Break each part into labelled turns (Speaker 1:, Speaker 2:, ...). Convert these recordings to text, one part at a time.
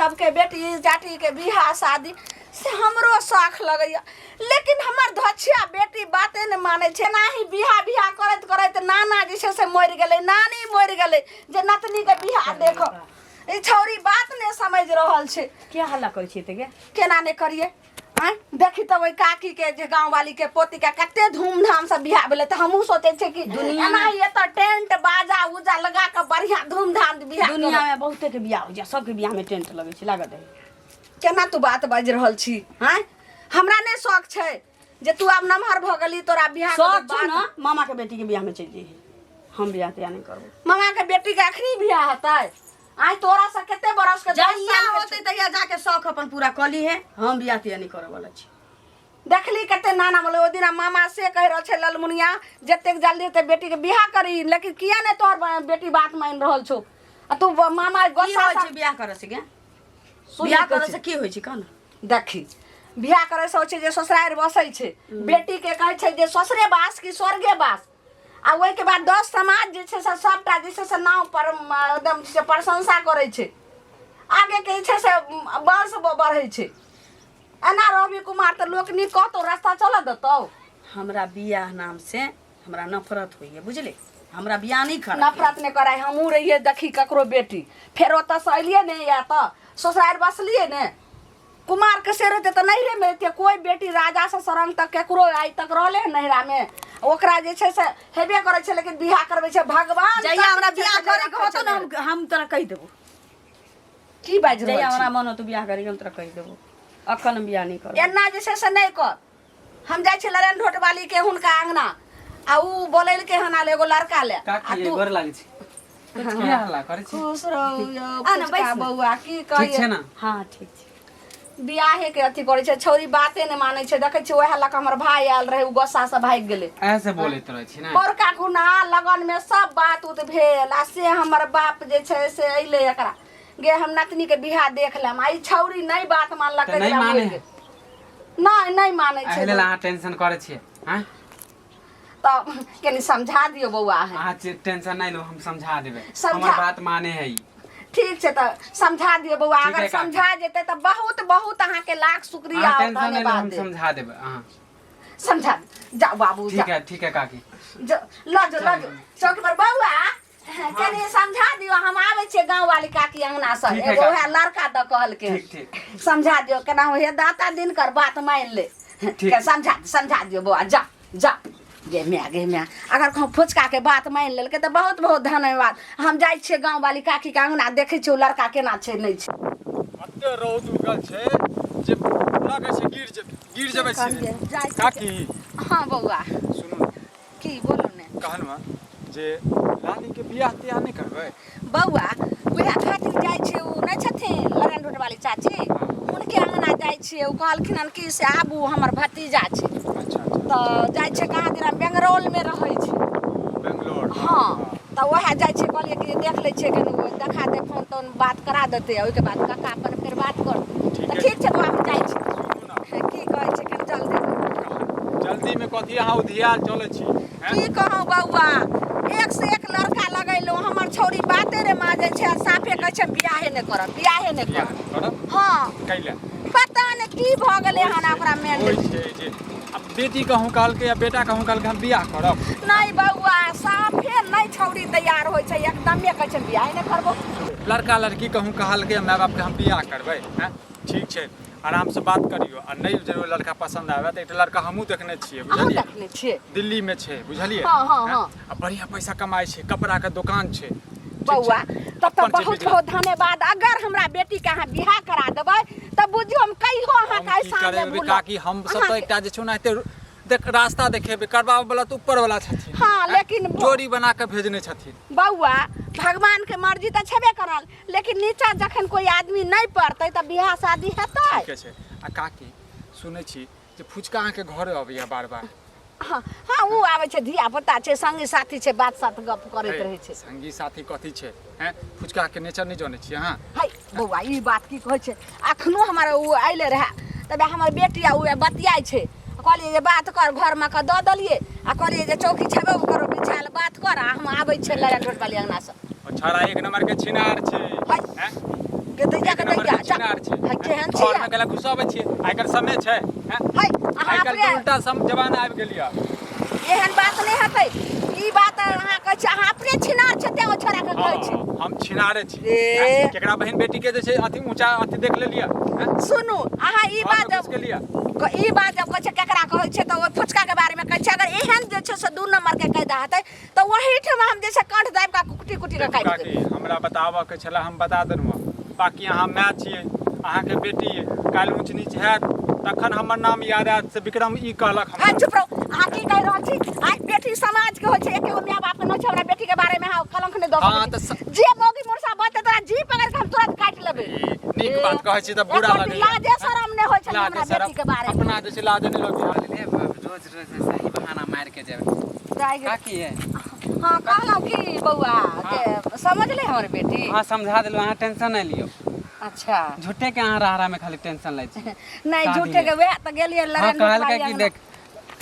Speaker 1: सबके बेटी जाटी के बियाह शादी से हमरो शौक लगैया, लेकिन हमर धछिया बेटी बाते न माने छे। नाही बियाह करत करत नाना जी से मर गेले, नानी मर गेले, जे नतनी के बियाह देखो ई छौरी बात ने समझ रहल छे।
Speaker 2: क्या हल्ला करे छी ते
Speaker 1: केना ने करिए आ देखी त ओई काकी के जे गांव वाली के पोती के कते धूमधाम से बियाह भेले, त हमहू सोचे छे कि एना ये त टेंट बाजा उजा लगा के बढ़िया धूमधाम बियाह।
Speaker 2: दुनिया में बहुते के बियाह हो जा, सबके बियाह में टेंट लगे छै लागत है।
Speaker 1: केना तू बात बाज रहल छी? हैं हमरा ने शौक छे जे तू अब नमहर भ गेली, तोरा बियाह के
Speaker 2: शौक
Speaker 1: बाद
Speaker 2: ना मामा के बेटी के बियाह में चल जी, हम बियाह ते नहीं करबो।
Speaker 1: मामा के बेटी के अखनी बियाह हतै? आई तोरा से कते बरस के
Speaker 2: जहिया होते तहिया जाके शौक अपन पूरा कली है, हम बियाह ते नहीं करे वाला छी।
Speaker 1: देखली कते नाना बोले ओ दिन मामा से कह रहल छे ललमुनिया जते जल्दी ते बेटी के बियाह करी, लेकिन किया ने तोर बेटी बात मान रहल छो? आ तू मामा गोसा
Speaker 2: से बियाह करे से के बियाह करे से की होय छै कन?
Speaker 1: देखी बियाह करे से होय छै जे ससुराल बसै छै, बेटी के कहै छै जे ससुरे बास की स्वर्गे बास। आ ओइ के बाद 10 समाज जे छै से सबटा जे छै से नाव पर एकदम से प्रशंसा करे छै, आगे के छै से वर्ष बढ़ै छै। एना रवि कुमार त लोक नी कहतो रास्ता चल देतौ।
Speaker 2: हमरा बियाह नाम से हमरा नफरत होई है, बुझले? हमरा बियाह नहीं कर
Speaker 1: नफरत ने कराय। हमहू रहिए देखी ककरो बेटी, फेर ओत से अलिए ने या त ससुराल बसलिए ने कुमार के से रहते त नहीं रे में कोई बेटी राजा से सरंग तक केकरो आई तक रहले नहिरा में, ओकरा जे छै से हेबे करे छै, लेकिन बियाह करबे छै भगवान।
Speaker 2: जइया हमरा बियाह करे के होतो न हम तोरा कहि देबो।
Speaker 1: की बाज रहल छी?
Speaker 2: जइया हमरा मन हो तो बियाह करे के हम तोरा कहि देबो, अखन हम बियाह नहीं करब।
Speaker 1: एना जे छै से नहीं कर। हम जाय छै लरेन ढोट वाली के हुनका अंगना, आ उ बोलेल के हना ले एगो लड़का ले।
Speaker 3: का की गोर लागे छी? क्या हल्ला करे छी?
Speaker 1: खुश रहो यो
Speaker 2: आना
Speaker 1: पुचका
Speaker 2: बैस।
Speaker 1: बउआ की
Speaker 3: ठीक
Speaker 1: कहिए
Speaker 3: छै ना?
Speaker 2: हां ठीक छै।
Speaker 1: बियाहे के अथी करे छै, छौरी बाते ने माने छै। देखे छै ओहे लक हमर भाई आयल रहे, उ गोस्सा से भाग गेले।
Speaker 3: ऐसे बोलैत रहै छी ना?
Speaker 1: बड़का खुना लगन में सब बात उत भेल, आ से हमर बाप जे छै से अइले एकरा गे हम नतनी के बियाह देख लेम। आई छौरी नहीं बात मानलक
Speaker 3: त नहीं माने?
Speaker 1: नहीं माने छै।
Speaker 3: अहिले ला टेंशन करे छी हां?
Speaker 1: तो कनी समझा दियो बउआ है।
Speaker 3: आज टेंशन नहीं लो, हम समझा देबे।
Speaker 1: समझा-
Speaker 3: हमर बात माने है।
Speaker 1: ठीक छै त समझा दियो बउआ।
Speaker 3: ठीक है
Speaker 1: अगर
Speaker 3: काकी।
Speaker 1: समझा जेते त बहुत बहुत अहाँ के लाख शुक्रिया और
Speaker 3: टेंशन नहीं लो,
Speaker 1: धन्यवाद
Speaker 3: हम
Speaker 1: दे।
Speaker 3: समझा देबे। हां
Speaker 1: समझा जाओ बाबू जा।
Speaker 3: ठीक है काकी।
Speaker 1: लजो चौकी पर बउआ कनी समझा दियो। हम आवे छे गांव वाली काकी अंगना से,
Speaker 3: ठीक है
Speaker 1: एगो
Speaker 3: काकी।
Speaker 1: है लड़का द कहल के
Speaker 3: ठीक
Speaker 1: समझा दियो। केना हे दाता दिन कर बात मान ले
Speaker 3: ठीक।
Speaker 1: के समझा दियो बउआ। जा गे म्या अगर कहूँ फुचका के बात मान लेलके तो बहुत बहुत धन्यवाद। हम जाय छे गांव वाली काकी के अंगना, देखे छे लड़का केना छे नहीं छे।
Speaker 4: अते रौद उगल छै जे लागे छै गिर जेबै छै काकी।
Speaker 1: हाँ बउआ
Speaker 4: सुनू
Speaker 1: की बोलो ने
Speaker 4: कहलवा जे रानी के बियाह तियाह नहीं करबै?
Speaker 1: बउआ उहे खातिर जाय छे, उ नहीं छथिन लरन रोड वाली चाची, उनके अंगना जाय छे। उ कहलखिन हन कि से आबू हमर भतीजा छे।
Speaker 4: अच्छा
Speaker 1: तो जाय छे कहाँ दिन बेंगरौल में रहै छे।
Speaker 4: बेंगलोर।
Speaker 1: हाँ तो वह जाय छे, कहलिए कि देख ले छे कनी देखा दे फोन तो बात करा देते, ओइ के बाद काका अपन फिर बात कर। तो ठीक छे तो हम जाय छे। की कहै छे कनी
Speaker 4: जल्दी में कथी अहाँ उधियाल चलै छी?
Speaker 1: की कहूँ बउआ, एक से एक लड़का लगैलो, हमर छौरी बाते रे माजे छे, साफे कहै छे बियाहे ने करब।
Speaker 4: करब
Speaker 1: हाँ
Speaker 4: कैला
Speaker 1: पता ने की भ गेले हन ओकरा में।
Speaker 4: होय छै जे अब बेटी कहूँ काल के या बेटा कहूँ काल के हम बियाह करब?
Speaker 1: नहीं बउआ साफे नहीं छौरी तैयार होय छे, एकदमे कहै छे बियाहे ने करबो।
Speaker 4: लड़का लड़की कहूँ कहल के माय बाप के हम बियाह करबै हैं? ठीक छै आराम से बात करियो। आ नहीं जरूर लड़का पसंद आवे तो एक लड़का हमहू देखने छियै,
Speaker 1: अहाँ
Speaker 4: बुझलिए?
Speaker 1: देखने छियै?
Speaker 4: दिल्ली में छै, बुझलिए?
Speaker 1: हाँ।
Speaker 4: आ बढ़िया पैसा कमाई छै, कपड़ा के दुकान छै।
Speaker 1: बउआ तब तो
Speaker 4: अपन छै
Speaker 1: बहुत
Speaker 4: बिजनेस।
Speaker 1: बहुत धन्यवाद। अगर हमरा बेटी के अहाँ बियाह करा देबै तब बुझियो हम कहियो अहाँ
Speaker 4: हम
Speaker 1: के
Speaker 4: की
Speaker 1: सामने
Speaker 4: करबै
Speaker 1: भूलब।
Speaker 4: काकी, हम सब तो एकटा जे छै ना एते देख रास्ता देखेबे करबावे वाला तो ऊपर वाला छथिन।
Speaker 1: हाँ,
Speaker 4: हैं?
Speaker 1: लेकिन
Speaker 4: जोड़ी बना के भेजने छथिन।
Speaker 1: बउआ भगवान के मर्जी तो छेबे करल, लेकिन नीचा जखन कोई आदमी नहीं पड़तै त बियाह शादी हेतै।
Speaker 4: ठीक छै। आ काकी सुनै छी जे फुचका अहाँ के घरे अबैया बार-बार?
Speaker 1: हाँ उ आबै छै, धिया पुता छै, संगी साथी छै, बात साथ गप करैत रहै छै।
Speaker 4: संगी साथी कथी छै हैं? फुचका के नेचर नहीं जाने छी अहाँ?
Speaker 1: हाय बउआ ई बात की कहै छै, अखनो हमर उ आइले रहे तबे हमर बेटी आ उ बतियाइ छै। कहलिए जे बात कर, घर में के दऽ देलिए आ कहलिए जे चौकी छेबे करो बिछायल बात कर, आ हम आबै छै लड़न रोड वाली अंगना से।
Speaker 4: छौड़ा एक नंबर के छिनार छै
Speaker 1: हाय
Speaker 4: हैं?
Speaker 1: के दैया के दैया
Speaker 4: चिनार छै
Speaker 1: है केहन
Speaker 4: घर
Speaker 1: छियै
Speaker 4: में गेला घुसाबै छियै आइकर समय छै हैं
Speaker 1: है अहाँ
Speaker 4: आइकर
Speaker 1: अपने
Speaker 4: उल्टा सम जमाना आबि गेलिया
Speaker 1: एहन बात नहीं हेतै ई बात अहाँ कहै छी अहाँ अपने छिनार छते ओ छोरा के कहै छी
Speaker 4: हम छिनारे छी
Speaker 1: ए।
Speaker 4: केकरा बहन बेटी के जे छै अति ऊंचा अति देख लेलिया हैं
Speaker 1: सुनू अहाँ ई बात
Speaker 4: घुस गेलिया
Speaker 1: ई बात जब कहै छै केकरा कहै छै तऽ ओ फुचका के बारे में कहै छै अगर एहन जे छै से 2 नंबर के कैदा हेतै तऽ वही ठम हम जे छै कंठ दाबि का कुटी कुटी के काटि
Speaker 4: काकी
Speaker 1: देबै
Speaker 4: हमरा बताबऽ के छला हम बता देलहुँ बाकी अहाँ माय छियै अहाँके बेटी काल्हि ऊँच नीच हैत तखन हमर नाम याद आयत से विक्रम ई कहलक
Speaker 1: हाँ
Speaker 4: हमरा
Speaker 1: चुप रहो अहाँ की कहि रहल छी आइ बेटी समाज के होइ छै एकेगो माय बाप के न छै हमरा बेटी के बारे में अहाँ कलंक नहि दऽ
Speaker 4: हाँ,
Speaker 1: सकैत
Speaker 4: तऽ
Speaker 1: छी। जे मौगी मुरसा बते तोरा जी पकड़ के हम तुरंत काटि लेबै
Speaker 4: नीक बात कहै छी तऽ बुरा
Speaker 1: एको
Speaker 4: लगैया
Speaker 1: लाजे शरम नहि होइ छै
Speaker 4: लाजे
Speaker 1: हमरा
Speaker 4: शरम,
Speaker 1: बेटी के बारे में
Speaker 4: अपना जे छै लाज नहि लगैया
Speaker 3: रोज रोज ऐसे ही बहाना मार के जावे
Speaker 1: जाइए।
Speaker 3: का की है
Speaker 1: हाँ कहलहुँ कि बौआ जे समझ ले हमर बेटी
Speaker 3: हाँ समझा दिलो अहाँ टेंशन नहीं लियो
Speaker 1: अच्छा
Speaker 3: झूठे के अहाँ रहा में खाली टेंशन लै छी
Speaker 1: नहीं
Speaker 3: शादी
Speaker 1: झूठे के
Speaker 3: में।
Speaker 1: वह तो गेलिए
Speaker 3: हाँ
Speaker 1: लड़न
Speaker 3: कहल के कि देख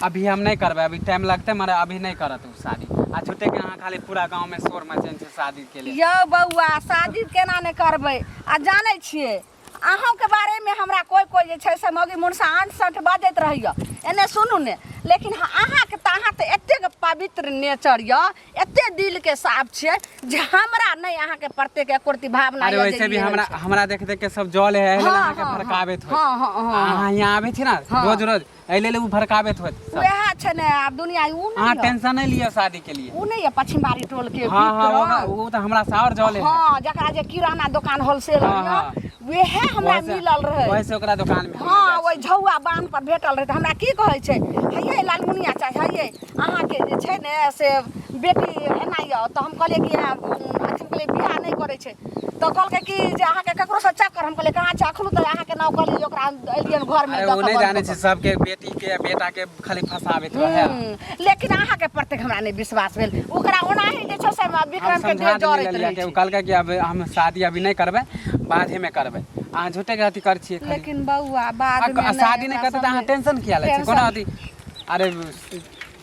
Speaker 3: अभी हम नहीं करबे अभी टाइम लगते मरे अभी नहीं करत उ शादी आ झूठे के अहाँ खाली पूरा गांव में शोर मचेन छै शादी के लिए
Speaker 1: यौ बौआ शादी केना नहि करबै आ जानै छियै अहूँके बारे में हमरा कोई जे छै से मौगी मुनसा आंट सट बाजैत रहैया एने सुनू ने लेकिन अहाँके तऽ एतेक पवित्र नेचर यऽ एते दिल के साफ छै जे हमरा नहीं अहाँके प्रत्येक एकोरती भावना
Speaker 3: अरे
Speaker 1: यऽ
Speaker 3: वैसे
Speaker 1: जे
Speaker 3: भी
Speaker 1: ई होइ
Speaker 3: हमरा
Speaker 1: छै।
Speaker 3: हमरा देख देख के सब जले है
Speaker 1: हाँ,
Speaker 3: अहाँ के
Speaker 1: हाँ,
Speaker 3: भड़काबेत होत
Speaker 1: हाँ, हाँ, हाँ, हाँ।
Speaker 3: अहाँ यहाँ आबे छी ना
Speaker 1: हाँ।
Speaker 3: रोज रोज एले ले उ भड़काबेत होत सब।
Speaker 1: वएह छै ने आब दुनिया ऊ
Speaker 3: अहाँ
Speaker 1: नहीं
Speaker 3: टेंशन नहीं लियो शादी के लिए
Speaker 1: ऊ नहीं है पश्चिम बाड़ी टोल के
Speaker 3: हाँ हाँ
Speaker 1: भीतर।
Speaker 3: वो तो हमरा सावर जले है
Speaker 1: हाँ जकरा जे किराना दुकान होलसेल
Speaker 3: हाँ, हाँ।
Speaker 1: वएह हमरा मिलल रहे
Speaker 3: वैसे ओकरा दुकान में
Speaker 1: हाँ ओहि झौआ बांध पर भेटल रहे तऽ हमरा की कहै छै हैये लालमुनिया चाहे हैये अहाँके जे छै ने से बेटी एना यऽ तऽ हम कहलिए कि अथी कहलिए बियाह नहीं करै छै तऽ कहलकै कि जे अहाँके ककरो से चक्कर हम कहलिए कहाँ छै अखनो तऽ अहाँके नाम कहलिए ओकरा एलियन घर में
Speaker 3: अरे वो नहीं जाने छै सबके बेटी के बेटा के खाली फसाबे रहे
Speaker 1: लेकिन अहाँके प्रत्येक हमरा नहीं विश्वास भेल ओकरा ओनाही जे छै से
Speaker 3: हम
Speaker 1: विक्रम के
Speaker 3: समझा
Speaker 1: ढेर जरैत
Speaker 3: दिलिए
Speaker 1: रहै
Speaker 3: कि
Speaker 1: छै
Speaker 3: उ कहलकै कि अब हम शादी अभी नहीं करबे बादे में करबे अहाँ झूठे के अथी कर छिए खाली
Speaker 1: लेकिन बौआ बाद में
Speaker 3: शादी नहीं करते तो अहाँ टेंशन किया लै छी
Speaker 1: टेंशन-
Speaker 3: कोनो अथी अरे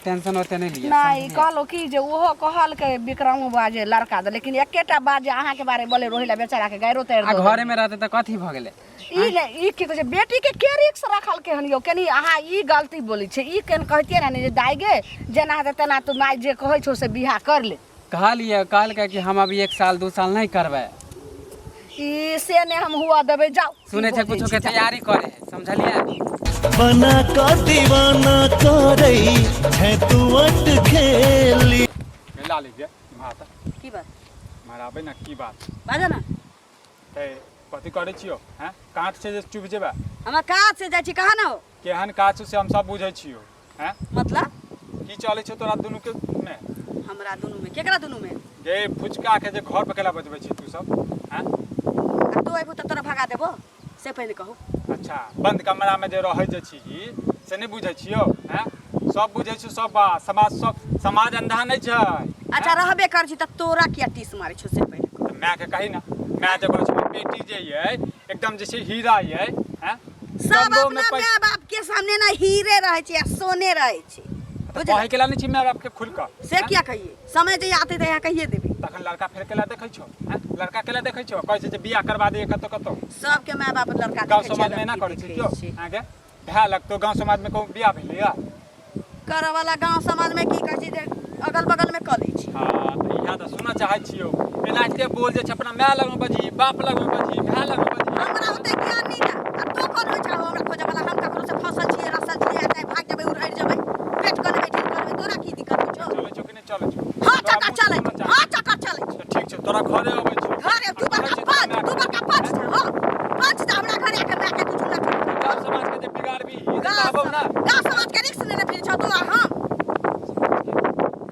Speaker 3: टेंशन होते नहीं लिए
Speaker 1: नहीं कहलो कि जे ओहो कहलकै विक्रम बाजे लड़का दे लेकिन एकेटा बात जे अहाँके बारे बोले रोहिला बेचारा के गैरो तैर
Speaker 3: आ
Speaker 1: दो
Speaker 3: घरे में रहते तो कथी भ गेले
Speaker 1: ई ने ई की कहै छै बेटी के के रिक्स रखल के हन यौ कनी अहाँ ई गलती बोली छै ई केन कहतिए ना जे दाई गे जेना हेतै तेना तू माय जे कहै छौ से बियाह कर ले
Speaker 3: कहलकै कि हम अभी 1 साल 2 साल नहीं करबे
Speaker 1: ई से ने हम हुआ देबै जाओ
Speaker 3: सुने छै कुछो के तैयारी करे है समझलिए
Speaker 5: बना का दीवाना करे है तू अट खेली
Speaker 4: ला लीजिए भात
Speaker 2: की बात
Speaker 4: माराबे ना की बात
Speaker 2: बाजा ना
Speaker 4: ते कथी करै छियो हैं काट से जे चुप जेबा
Speaker 2: हमरा काज से जाइ छी कहाँ ना हो
Speaker 4: केहन काज से हम सब बुझै छियो हैं
Speaker 2: मतलब
Speaker 4: की चलै छै तोरा दुनू के में
Speaker 2: हमरा दुनू में केकरा दुनू में
Speaker 4: जे फुचका के जे घर पे केला बजबै छी तू सब हैं
Speaker 2: आ तू अइबो तऽ तोरा भगा देबो से पहिले कहू
Speaker 4: अच्छा बंद कमरा में जे रहै जे छी से नहीं बुझै छियो हैं सब बुझै छी सब बात समाज अंधा नहीं छै
Speaker 2: अच्छा रहबे कर छी तऽ तोरा किया टीस मारै छौ से पहिले कहू।
Speaker 4: तऽ माय के कही ना माय जे कहै छै बेटी जे ये एकदम जैसे हीरा ये हैं
Speaker 2: सब
Speaker 4: गंगो में
Speaker 2: अपना माय बाप के सामने ना हीरे रहे छै आ सोने रहे छै
Speaker 4: कहे केला नहीं छी माय बाप के खुल कर
Speaker 2: से क्या कहिए समय जे आते तऽ यहाँ कहिए देबे
Speaker 4: तखन लड़का फेर केला देखै छौ हैं लड़का केला देखै छौ कहै छै जे बियाह करवा दे कतो कतो
Speaker 2: सबके माय बाप लड़का
Speaker 4: गांव
Speaker 2: देखै छै,
Speaker 4: समाज में ना
Speaker 2: लड़की
Speaker 4: करै छै
Speaker 2: देखै
Speaker 4: क्यों
Speaker 2: छै।
Speaker 4: आगे भए लगतो गांव समाज में को बियाह भेलै या
Speaker 2: करऽ वाला गांव समाज में की कहै छै जे अगल बगल में कऽ लै छै
Speaker 4: हां तऽ इहा तऽ सुनऽ चाहै छियो एनाहिते बोल जे छै अपना माय लग में बजी बाप लग में बजी भाय लग में बजी
Speaker 2: हमरा ओते ज्ञान नहीं था आ तो कोन होइ छै हमरा खोजे वाला हम ककरो से फंसल छियै रसल छियै चाहे भाग जेबै उड़ि जेबै पेट कर लेबै ठीक करबै तोरा की दिक्कत होइ छौ
Speaker 4: चलै छौ कि नहीं चलै छौ
Speaker 2: हां चक्कर चलै छै हां चक्कर चलै छै
Speaker 4: तऽ ठीक छै तोरा घरे अबै छी
Speaker 2: घरे तू बड़का पाँच छै हो पाँच छै हमरा घरे के माय के कुछ ना
Speaker 4: गांव समाज के जे बिगाड़बी ई तऽ कहबो ना
Speaker 2: गांव समाज के रिक्स लेने फिर छौ तू आ हम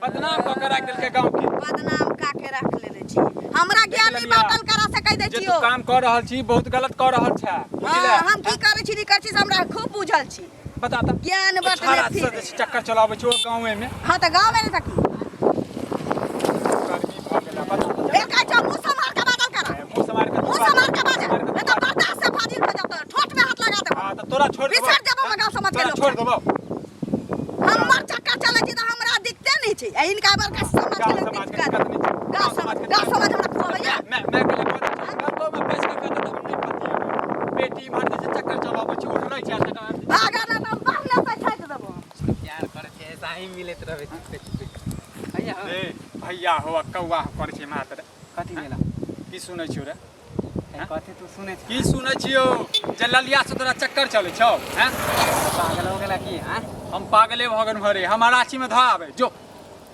Speaker 4: बदनाम कऽ के राख देलकै गांव के
Speaker 2: बदनाम का के रख लेने छी हमरा ज्ञान नहीं बाटल करा से कह दै
Speaker 4: जे
Speaker 2: छियो
Speaker 4: तू काम कर रहल छी बहुत गलत कर रहल छै बुझले
Speaker 2: हम की करै छी नहीं करै छी से हमरा खूब बुझल छी
Speaker 4: बता तऽ
Speaker 2: ज्ञान बाटले
Speaker 4: छाड़ा से
Speaker 2: फिर
Speaker 4: जे चक्कर चलाबै छै ओ गांवे में
Speaker 2: हां त गांव में नहीं सकी
Speaker 4: गर्मी भऽ गेला बता तऽ
Speaker 2: ए का छौ मुंह संभाल के बादल करा
Speaker 4: मुंह समार के
Speaker 2: मुंह संभाल के बाजे नहीं तो बर्दाश्त से फाजिल हो जाता ठोट में हाथ लगा दे
Speaker 4: हां तऽ तोरा छोड़ देबो
Speaker 2: बिसर देबो गांव समाज के
Speaker 4: तोरा
Speaker 2: लोग
Speaker 4: छोड़ देबो
Speaker 2: हमर चक्कर चलै छी त हमरा दिखते नहीं छै आ इनका बड़का समाज के
Speaker 4: गांव
Speaker 2: लोग
Speaker 4: समाज के
Speaker 2: दिक्कत
Speaker 4: दिक्कत नहीं छै
Speaker 2: गांव समाज हमरा खोबैया
Speaker 4: मैं के लिए कर गांव में पैसा के बेटी भर जे चक्कर चलाबै छी उठ नहि छै तक
Speaker 2: भागा ना ना बाहना पे छाट देबो
Speaker 3: प्यार करे छे ऐसा ही मिलत रहबे भैया
Speaker 4: ए भैया हो कौआ करे छै मात्र
Speaker 3: कथी भेला
Speaker 4: की सुनै छियो रे
Speaker 3: कथी तू सुने छी
Speaker 4: की सुनै छियो जे ललिया से तोरा चक्कर चलै छौ हैं
Speaker 3: पागल हो गेला की हैं
Speaker 4: हम पागले भगन भरे हमारा रांची में ध आवे जो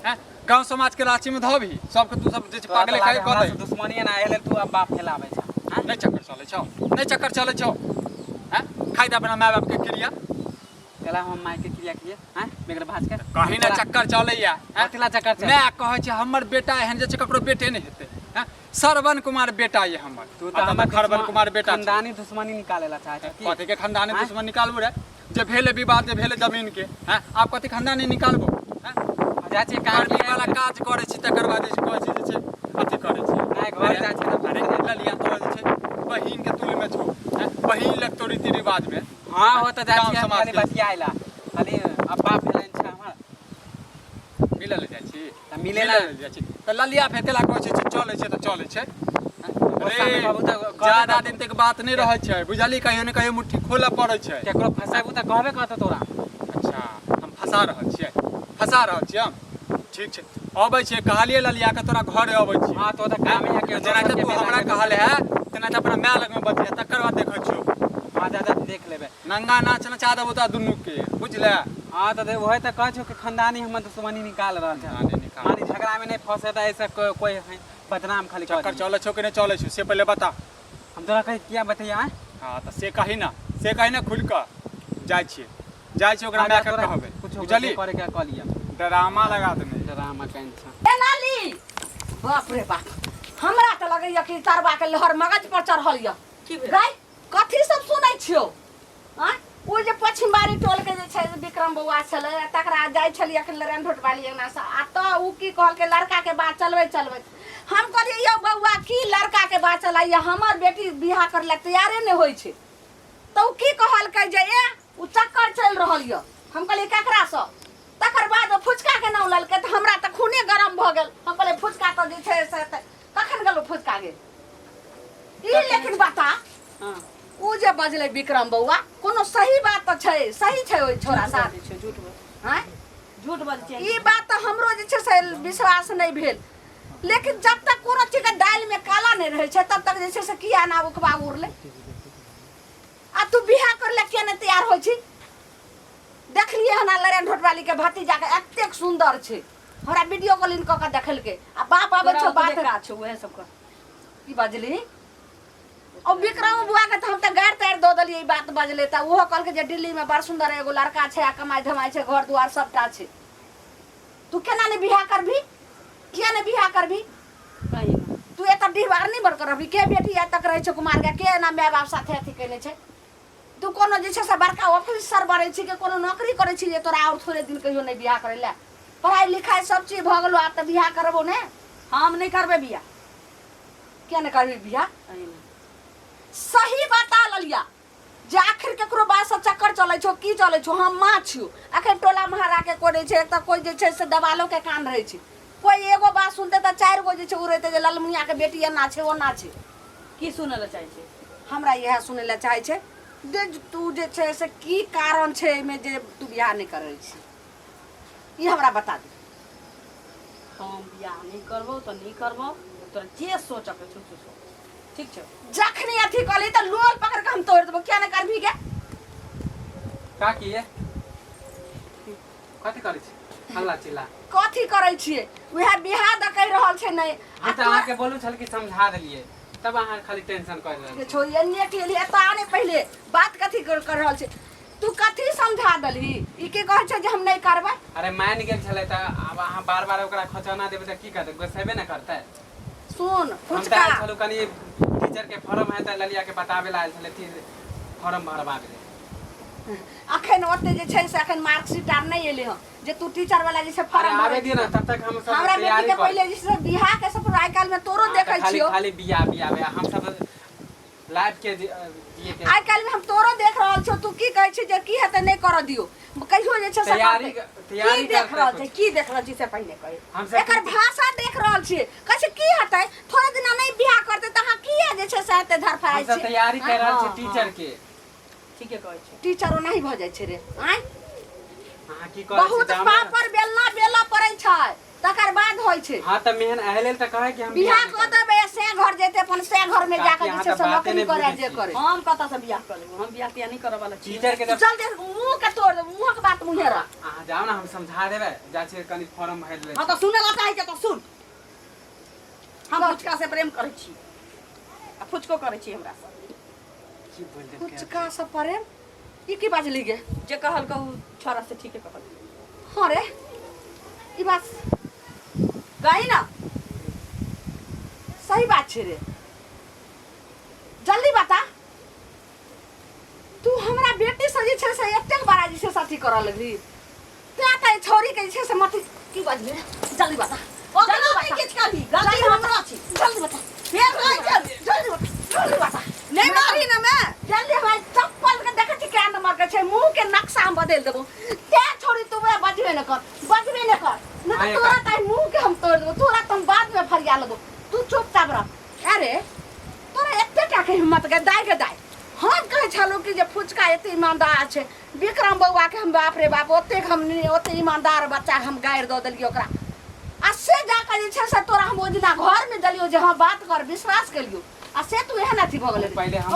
Speaker 4: हैं गांव समाज के रांची में धबी सबके तू सब जे पागले कहे कह दे
Speaker 3: दुश्मनी ना आइले तू अब बाप फैलावे छ
Speaker 4: नहीं चक्कर चले छौ नहीं चक्कर चले छौ हैं खाई दे अपना माय बाप के क्रिया
Speaker 3: कला हम माय के क्रिया किए हैं बेगर भाज के
Speaker 4: कहीं ना चक्कर चलैया
Speaker 3: कथिला चक्कर चल
Speaker 4: मैं कहै छै हमर बेटा एहन जे छै ककरो बेटे नहीं हेतै हैं श्रवण कुमार बेटा ये हमर
Speaker 3: तू तो हमर
Speaker 4: श्रवण कुमार बेटा
Speaker 3: खानदानी दुश्मनी निकालेला चाहे छ
Speaker 4: कथि के खानदानी दुश्मन निकालबो रे जे भेले विवाद जे भेले जमीन के हैं आप कथि खानदानी निकालबो हैं
Speaker 3: जा छी
Speaker 4: कार्मी वाला काज करे छी तकर बाद जे कहै छी जे छै अथि करे छी
Speaker 3: नहीं घर जा छी
Speaker 4: अरे ललिया तो जे छै बहिन के तुल में छौ हैं बहिन लग तो रीति रिवाज में
Speaker 3: हां हो त जा
Speaker 4: गाँव
Speaker 3: छी
Speaker 4: समाज
Speaker 3: खाली
Speaker 4: के।
Speaker 3: बतियाइला खाली अब बाप फैलाइन छ हमर
Speaker 4: मिलल जाइ छी
Speaker 3: त मिलेला
Speaker 4: जाइ छी त ललिया फेकेला कहै छै चलै छै त चलै छै
Speaker 3: सामने बाबू त
Speaker 4: ज्यादा दिन तक बात नहीं रहै छै बुझली कहियो ने कहियो मुट्ठी खोलऽ पड़ै छै
Speaker 3: केकरो फसाबू त कहबे कहत तोरा
Speaker 4: अच्छा हम फंसा रहल छियै हम ठीक छै अबै छियै कहलिए ललिया के तोरा घरे अबै छी
Speaker 3: हां तो त कामे है के
Speaker 4: जेना तू हमरा कहले है तेना त अपना माय लग में बतिया तकर बाद देखै छियो
Speaker 3: हां दादा देख लेबे
Speaker 4: नंगा नाच नचा देबो त दुनू के बुझले
Speaker 3: हां त वही त कह छो कि खानदानी हम दुश्मनी निकाल रहल छ
Speaker 4: खानदानी निकाल।
Speaker 3: मानी झगड़ा में नहीं फंसे त ऐसा कोई है बदनाम खाली कर
Speaker 4: चक्कर चलै छौ कि नहीं चलै छौ से पहले बता
Speaker 3: हम तोरा कह किया बतैया
Speaker 4: हां त से कही ना खुल कऽ जाइ छियै ओकरा माय के कहबै
Speaker 3: कुछ
Speaker 4: बुझली
Speaker 3: करे के कह लिया
Speaker 4: ड्रामा लगा देने
Speaker 3: ड्रामा टेंशन
Speaker 1: ए नाली बाप रे बाप हमरा त लगैया कि तरबा के लहर मगज पर चढ़ल य
Speaker 2: की भेल?
Speaker 1: गाय कथी सब सुनै छियो हां ओ जे पश्चिम बारी टोल के जे छै विक्रम बौआ छले तकरा जाइ छलिए के लरेन ढोट वाली अंगना से आ त उ की कहल के लड़का के बात चलबै हम कहलिए यो बौआ की लड़का के बात चलाइया हमर बेटी बियाह करले तैयारे नहीं होई छै त उ की कहल के जे ए उ चक्कर चल रहल य हम कहलिए केकरा से तकर बाद फुचका के नाम ललके त हमरा त खूने गरम भ गेल हम कहले फुचका त जे छै से कखन गेलो फुचका गेल ई लेकिन बता
Speaker 3: हां
Speaker 1: उ जे बजले विक्रम बौआ कोनो सही बात त छै सही छै ओइ छोरा साथ
Speaker 2: छै झूठ बोल
Speaker 1: हैं
Speaker 2: झूठ बोल छै
Speaker 1: ई बात त हमरो जे छै से विश्वास नहीं भेल लेकिन जब तक कोनो चीज के दाल में काला नहीं रहे छै तब तक जे छै से किया ना उखबा उड़ले आ तू बियाह करले के नहीं तैयार होई छी देखलिए हना लरेन ढोटवाली के भतीजा के एतेक सुंदर छै हमरा वीडियो कॉलिंग क के देखल के आ बाप आबै छै बात
Speaker 2: का छै ओहे सब कर
Speaker 1: की बजली और विक्रम बुआ के त हम त गाड़ तार दो दलिए ई बात बजले त ओहो कहल के जे दिल्ली में बड़ सुंदर एगो लड़का छै आ कमाई धमाई छै घर दुआर सबटा छै तू केना ने बियाह करबी किया ने बियाह करबी
Speaker 2: कहीं
Speaker 1: तू एत डिहबार नहीं बड़ करबी के बेटी आ तक रहे छै कुमार के ना माय बाप साथे अथी केने छै तू कोनो जे छै से बड़का ऑफिसर बनै छी के कोनो नौकरी करै छी जे तोरा और थोड़े दिन कहियो नहीं बियाह करे ला पढ़ाई लिखाई सब चीज भ गेलो आ त बियाह करबो ने
Speaker 2: हम नहीं करबे बियाह
Speaker 1: किया ने करबी बियाह
Speaker 2: कहीं ना
Speaker 1: सही बता ललिया जे आखिर केकरो बात से चक्कर चलै छौ की चलै छौ हम माँ छियो अखन टोला महारा के कोइ छै त कोई जे छै से दबालो के कान रहै छै कोई एगो बात सुनते त चार गो जे छै उड़ैते जे ललमुनिया के बेटी एना छै ओना छै
Speaker 2: की सुने ला चाहे छै
Speaker 1: हमरा यह सुनै ला चाहे छै जे तू जे छै से की कारण छै एमे जे तू बियाह नहीं करै छी ई हमरा बता दे
Speaker 2: हम बियाह नहीं करबो तो नहीं करबो तोरा जे सोच के छो सोच ठीक छै
Speaker 1: जखनी अथी कहली त लोल पकड़ के हम तोड़ देबो किया नहीं करबी के
Speaker 3: का किए कथी करै छी हल्ला चिल्ला
Speaker 1: कथी करै छिए वह बियाह द कहि रहल छै नहीं
Speaker 3: हम त अहाँ के बोलू छल कि समझा देलिए तब अहाँ खाली टेंशन कर रहल
Speaker 1: के छो एन्ने के लिए त आने पहले बात कथी कर रहल छै तू कथी समझा दलही ई के कहै छै जे हम नहीं करबै
Speaker 3: अरे मान गेल छले त अब अहाँ बार-बार ओकरा खचौना देबे त की करते गोसेबे न करते
Speaker 1: सुन
Speaker 3: हम
Speaker 1: फुचका
Speaker 3: त चलू कनी टीचर के फॉर्म है त ललिया के बतावे ला आयल छले फॉर्म भरबावे ले
Speaker 1: अखन ओते जे छै से अखन मार्कशीट आर नहीं एले ह जे तू टीचर वाला जे छै
Speaker 3: अरे
Speaker 1: फॉर्म
Speaker 3: आवे
Speaker 1: भरै
Speaker 3: दियो न तब तक हम सब
Speaker 1: हमरा बेटी
Speaker 3: तैयारी
Speaker 1: के
Speaker 3: कर
Speaker 1: पहले जे छै बियाह के सब आइ काल में तोरो देखै
Speaker 3: खाली
Speaker 1: छियो
Speaker 3: खाली बिया बिया हम सब लाइव के दिए के
Speaker 1: आइ काल्हि में हम तोरो देख रहल छौ तू की कहै छै जे की हेतै नहि करऽ दियौ कहियो जे छै से
Speaker 3: तैयारी
Speaker 1: की देख रहल छै की देख रहल छी से पहिने कही एकर भाषा देख रहल छी कहै छै की हेतै थोड़े दिना नहि बियाह करतै त अहाँ किया जे छै से एते धरफड़ाइ
Speaker 3: हम
Speaker 1: छी
Speaker 3: तैयारी कर रहल छी टीचर के
Speaker 2: ठीके कहै छै
Speaker 1: टीचर ओनाही भ जाइ छै रे आइ
Speaker 3: अहाँ की करै छी
Speaker 1: बहुत पापर बेलना बेला पड़ै छै तकर बाद होइ छै
Speaker 3: हां त मेहन एहले त कहे कि हम
Speaker 1: बियाह क देबै से घर जेतै अपन से घर में जाके जे छै से नौकरी करे जे करे
Speaker 2: हम कतऽ से बियाह कर लेबो हम बियाह तियाह नहीं करऽ वाला छी
Speaker 3: टीचर के
Speaker 1: चल दे मुंह के तोड़ दे मुंह के बात मुंहे रख
Speaker 3: अहाँ जाओ ना हम समझा देबै जा छै कनी फॉर्म भर ले
Speaker 2: हां तो सुने ला चाहे त सुन हम फुचका से प्रेम करै छी आ फुचको करै छी हमरा से
Speaker 3: की बोल दे
Speaker 1: कुछ का सब प्रेम ई की बाजली गे
Speaker 2: जे कहल कहू छोरा से ठीके कहल
Speaker 1: हां रे ई बात
Speaker 2: कही ना
Speaker 1: सही बात छै रे जल्दी बता तू हमरा बेटी से जे छै से एतेक बड़ा जे छै साथी करऽ लगली ते आता छोरी के जे छै से मत की बाजली जल्दी बता
Speaker 2: जल्दी बता किछ कभी गलती हमरा छी
Speaker 1: जल्दी बता
Speaker 2: फेर भाई
Speaker 1: जल्दी बता जल्दी बता
Speaker 2: नहीं मारी ना मैं
Speaker 1: जल्दी हमारे चप्पल के देखे छी क्या नंबर के छै मुंह के नक्शा हम बदल देबो ते छोरी तू बजबे न कर न तो तोरा ताई मुंह के हम तोड़ देबो तोरा तुम बाद में फरिया लेबो तू चुपचाप रह अरे तोरा एते टा के हिम्मत के दाई हम कहे छलो कि जे फुचका एते ईमानदार छै विक्रम बउआ के हम बाप रे बाप ओते ईमानदार बच्चा हम गायर द देलियो ओकरा आ से जाकर जे छै से तोरा हम ओदिना घर में देलियो जे हां बात कर विश्वास केलियो आ से तू एहन अथी भ गेलै
Speaker 3: पहले हम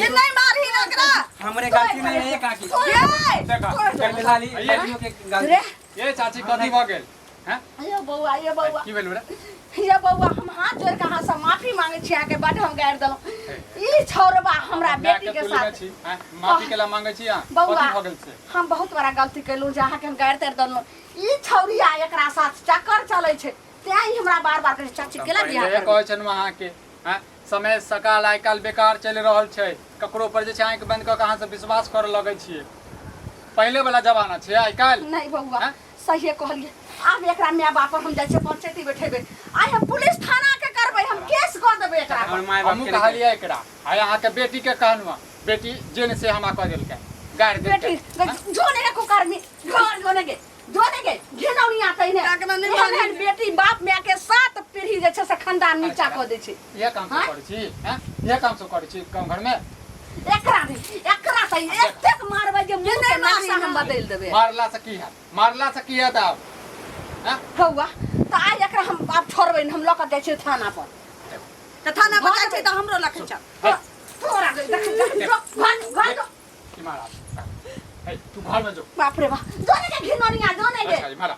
Speaker 2: ये नहीं मारी ना एकरा
Speaker 3: हमरे गलती नहीं है काकी
Speaker 2: ये
Speaker 3: देखा खाली लड़कियों के गलती
Speaker 1: रे
Speaker 4: ये चाची कथी भ गेल हैं
Speaker 1: अयो बउआ
Speaker 4: की भेल रे
Speaker 1: ये बउआ हम हाथ जोड़ के अहाँ से माफी मांगे छी अहाँ के बड हम गारि देलौं ई छौरबा हमरा बेटी के साथ
Speaker 4: माफी केला मांगे छी अहाँ
Speaker 1: बउआ
Speaker 4: कथी भ गेल से
Speaker 1: हम बहुत बड़ा गलती कैलू जे अहाँ के हम गारि तर देलौं ई छौरिया एकरा साथ चक्कर चलै छै तें हमरा बार-बार कहै चाची केला बियाह
Speaker 4: पहिले
Speaker 1: करबै
Speaker 4: कहै छन अहाँ के हैं समय सकाल आइ काल बेकार चलि रहल छै ककरो पर जे छै आंख बंद क के अहाँ से विश्वास करऽ लगै छियै पहिले वाला जमाना छै आइ काल
Speaker 1: नहीं बउआ
Speaker 4: हैं?
Speaker 1: सही कहलिए आब एकरा माय बाप पर हम जाइ छै पंचायती बैठेबै आइ हम पुलिस थाना के करबै हम केस क देबै एकरा पर।
Speaker 3: हमर माय बाप
Speaker 4: हमहू
Speaker 3: के
Speaker 4: कहलिए एकरा आइ अहाँ के बेटी के कहनुआ बेटी जेन से हमरा कह देलकै गाड़
Speaker 1: बेटी
Speaker 4: देलकै
Speaker 1: जोने के कुकर्मी घर जोने के घिनौनी आतै ने एहन बेटी बाप माय के 7 पीढ़ी जे छै से खानदान नीचा क दै छै
Speaker 4: ये काम सब करै छी हैं ये काम सब करै छी गांव घर में
Speaker 1: एकरा से एतेक मारबै जे मुंह के नक्शा हम बदल देबै
Speaker 4: मारला से की है त आब हैं
Speaker 1: बउआ त आइ एकरा हम आब छोड़बै हम ल क जाइ छी थाना पर
Speaker 2: त थाना पर जाइ छै त हमरो लख चल
Speaker 1: तोरा घर
Speaker 4: की मारा ए तू घर में जो
Speaker 1: बाप रे बाप जोने के घिनौनिया जोने के
Speaker 4: अच्छा जी मारा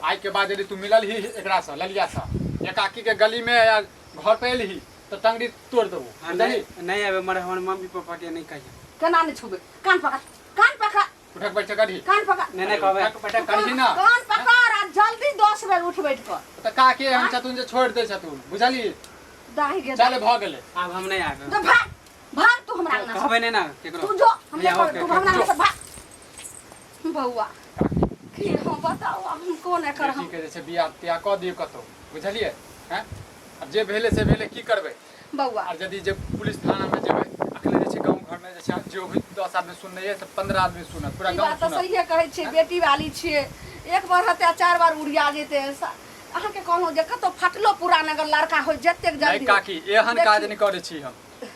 Speaker 4: आज के बाद यदि तू मिलल ही एकरा से ललिया से एकाकी के गली में या घर पे एलही तो टंगड़ी तोड़ देबो
Speaker 3: नहीं आवे मरे हमर मम्मी पापा के नहीं कहिए
Speaker 1: केना नहीं छुबे कान पकड़
Speaker 4: उठक बैठ करी
Speaker 1: कान पकड़
Speaker 3: नहीं कहबे
Speaker 4: बैठ करी ना
Speaker 1: कान पकड़ आ जल्दी 10 बेर उठ बैठ कर
Speaker 4: तो का के हम छतुन जे छोड़ दे छतुन बुझली
Speaker 1: दाही गे
Speaker 4: चले भ गेले
Speaker 3: अब हम नहीं आवे
Speaker 1: तो भाग तू हमरा ना
Speaker 3: कहबे नहीं ना केकरो
Speaker 1: तू जो हम
Speaker 3: या,
Speaker 1: तू
Speaker 3: ओके,
Speaker 1: हमरा
Speaker 3: जो।
Speaker 1: से भाग बउआ की हम बताओ हम कोन कर
Speaker 4: बेटी
Speaker 1: हम
Speaker 4: के जैसे बियाह तियाह क दियो कतो बुझलिए हैं अब जे भेले से भेले की करबे
Speaker 1: बउआ
Speaker 4: और यदि जे पुलिस थाना में जेबे अखले जे गांव घर में जे जो भी 10 आदमी सुनने है से 15 आदमी सुनत पूरा
Speaker 1: ई
Speaker 4: गांव
Speaker 1: बात तो
Speaker 4: सुनत
Speaker 1: सही कहै छी बेटी वाली छिए एक बार हत्या 4 बार उड़िया जेते अहाँ के कहलो जे कतो फटलो पुराना अगर लड़का हो जतेक
Speaker 4: नहीं
Speaker 1: जल्दी
Speaker 4: काकी एहन काज नहीं करे छी हम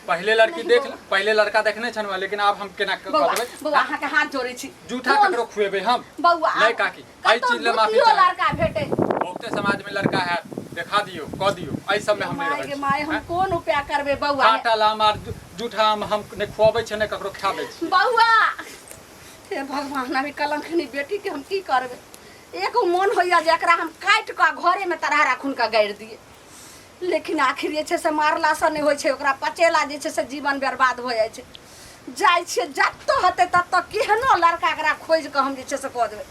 Speaker 4: पहले लड़की देख पहले लड़का देखने छन लेकिन अब हम केना करबै
Speaker 1: बउआ अहाँ के हाथ जोड़ै छी
Speaker 4: झूठा ककरो खुएबे हम
Speaker 1: बउआ
Speaker 4: नहीं काकी आई चीज ले माफी
Speaker 1: चाहे
Speaker 4: चाहे
Speaker 1: लड़का भेटे
Speaker 4: बहुते समाज में लड़का है देखा दियो क दियो आई सब में हम नहीं
Speaker 1: माय
Speaker 4: रहै
Speaker 1: के
Speaker 4: छी
Speaker 1: माय हम कोन उपाय करबे बउआ
Speaker 4: काटल हमार झूठा हम ने खुआबै छै ने ककरो खाबै छी
Speaker 1: बउआ हे भगवान अभी कलंकनी बेटी के हम की करबे एक मन होइया जे एकरा हम काट के घरे में तरहारा खून का गाड़ि दिए लेकिन आखिर जे छै से मारला से नहीं होइ छै ओकरा पचेला जे छै से जीवन बर्बाद हो जाइ छै जत्तो हेतै तत्तो केहनो लड़का एकरा खोज के हम जे छै से कऽ देबै